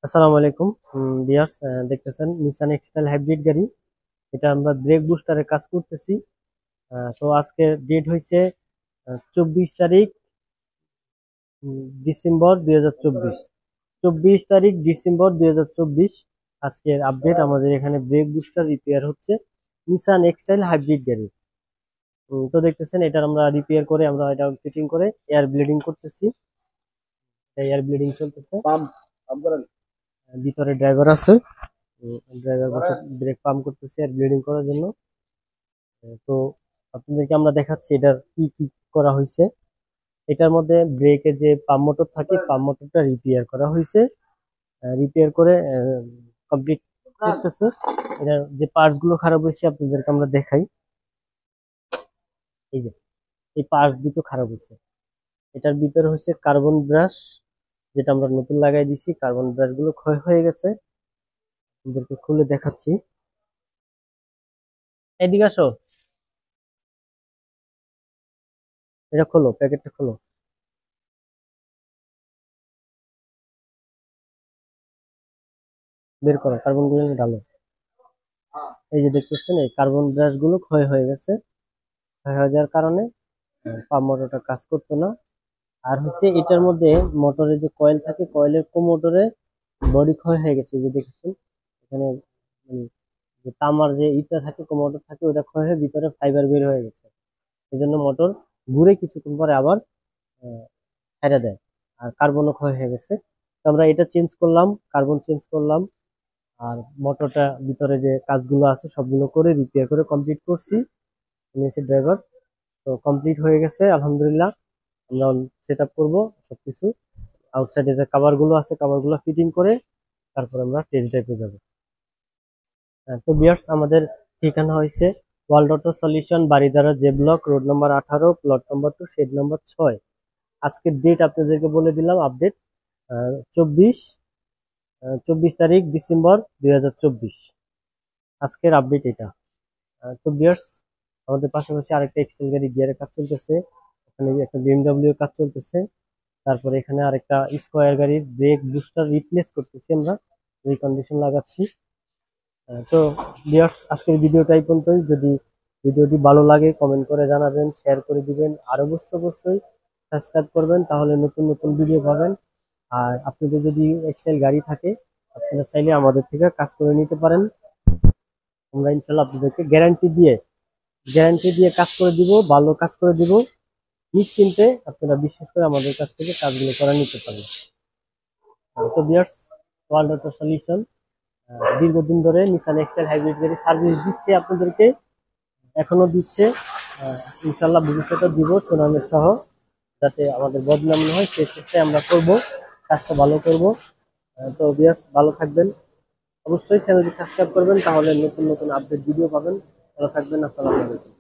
আসসালামু আলাইকুম ভিউয়ার্স, দেখতেছেন নিসান এক্সটাইল হাইব্রিড গাড়ি। এটা আমরা ব্রেক বুস্টারের কাজ করতেছি। তো আজকে ডেট হয়েছে 24 তারিখ ডিসেম্বর 2024। 24 তারিখ ডিসেম্বর 2024 আজকের আপডেট। আমাদের এখানে ব্রেক বুস্টার রিপেয়ার হচ্ছে নিসান এক্সটাইল হাইব্রিড গাড়ি। তো দেখতেছেন এটা আমরা রিপেয়ার করে আমরা এটা ফিটিং করে এয়ার ব্লিডিং করতেছি। এয়ার ব্লিডিং চলতেছে। ভিতরে ড্রাইভার আছে, ড্রাইভার বসে ব্রেক পাম্প করতেছে আর ব্লিডিং করার জন্য। তো আপনাদেরকে আমরা দেখাচ্ছি এটার কি কি করা হয়েছে। এটার মধ্যে ব্রেকের যে পাম্প মোটর থাকে, পাম্প মোটরটা রিপেয়ার করা হয়েছে। রিপেয়ার করে কমপ্লিট করতেছে। এটার যে পার্টস গুলো খারাপ হয়েছে আপনাদেরকে আমরা দেখাই। এই যে এই পার্টস দুটো খারাপ হয়েছে। এটার ভিতরে হচ্ছে কার্বন ব্রাশ, যেটা আমরা নতুন লাগাই দিছি। কার্বন ব্রাশ গুলো ক্ষয় হয়ে গেছে, আপনাদেরকে খুলে দেখাচ্ছি। এদিকে আসো, এটা খোলো, প্যাকেটটা খোলো, বের করো, কার্বন গুলো ঢালো। এই যে দেখতেছেন এই কার্বন ব্রাশ গুলো ক্ষয় হয়ে গেছে। ক্ষয় হয়ে যাওয়ার কারণে পাম্প মোটরটা কাজ করতো না। আর হচ্ছে এটার মধ্যে মোটরের যে কয়েল থাকে, কয়েলের মোটরে বডি ক্ষয় হয়ে গেছে। এই যে দেখেছেন এখানে যে তামার যে ইটা থাকে, মোটর থাকে, ওটা ক্ষয় হয়ে ভিতরে ফাইবার বের হয়ে গেছে। এই জন্য মোটর ঘুরে কিছুক্ষণ পরে আবার ছেড়ে দেয়। আর কার্বনও ক্ষয় হয়ে গেছে। তো আমরা এটা চেঞ্জ করলাম, কার্বন চেঞ্জ করলাম। আর মোটরটা ভিতরে যে কাজগুলো আছে সবগুলো করে রিপেয়ার করে কমপ্লিট করছি। নিয়েছে ড্রাইভার। তো কমপ্লিট হয়ে গেছে আলহামদুলিল্লাহ। আমরা সেট আপ করবো সবকিছু। আউটসাইডে যে কাভার গুলো আছে, কাভার গুলো ফিটিং করে তারপর আমরা টেস্ট ড্রাইভে যাবো। তো বিয়ার্স, আমাদের ঠিকানা হয়েছে world auto solution, Baridhara J block, road number 18, plot number 2, shed number 6। আজকের ডেট আপনাদেরকে বলে দিলাম, আপডেট 24 24 তারিখ ডিসেম্বর 2024। আজকের আপডেট এটা। তো বিয়ার্স, আমাদের পাশাপাশি আরেকটা এক্সেল গাড়ি গিয়ারের কাজ চলতেছে। এখানে একটা বিএমডব্লিউ কাজ চলতেছে। তারপরে এখানে আরেকটা স্কোয়ার গাড়ির ব্রেক বুস্টার রিপ্লেস করতেছি, আমরা রিকন্ডিশন লাগাচ্ছি। তো ভিউয়ার্স, আজকের ভিডিওটা এই পর্যন্তই। যদি ভিডিওটি ভালো লাগে কমেন্ট করে জানাবেন, শেয়ার করে দিবেন, আর অবশ্যই সাবস্ক্রাইব করবেন, তাহলে নতুন নতুন ভিডিও পাবেন। আর আপনাদের যদি এক্সেল গাড়ি থাকে আপনারা চাইলে আমাদের থেকে কাজ করে নিতে পারেন। আমরা ইনশাল্লাহ আপনাদেরকে গ্যারান্টি দিয়ে কাজ করে দিব, ভালো কাজ করে দিব। নিশ্চিন্তে আপনারা বিশ্বাস করে আমাদের কাছ থেকে কাজগুলো করে নিতে পারেন। তো ভিউয়ার্স, ওয়ার্ল্ড অটো সলিউশন দীর্ঘদিন ধরে নিসান এক্সটাইল হাইব্রিড গাড়ি সার্ভিস দিচ্ছে আপনাদেরকে, এখনো দিচ্ছে। ইনশাল্লাহ ভবিষ্যতে দিব সুনামের সহ, যাতে আমাদের বদনাম না হয় সেই চেষ্টায় আমরা করব, কাজটা ভালো করব। তো ভিউয়ার্স, ভালো থাকবেন। অবশ্যই চ্যানেলটি সাবস্ক্রাইব করবেন, তাহলে নতুন নতুন আপডেট ভিডিও পাবেন। ভালো থাকবেন, আসসালামু আলাইকুম।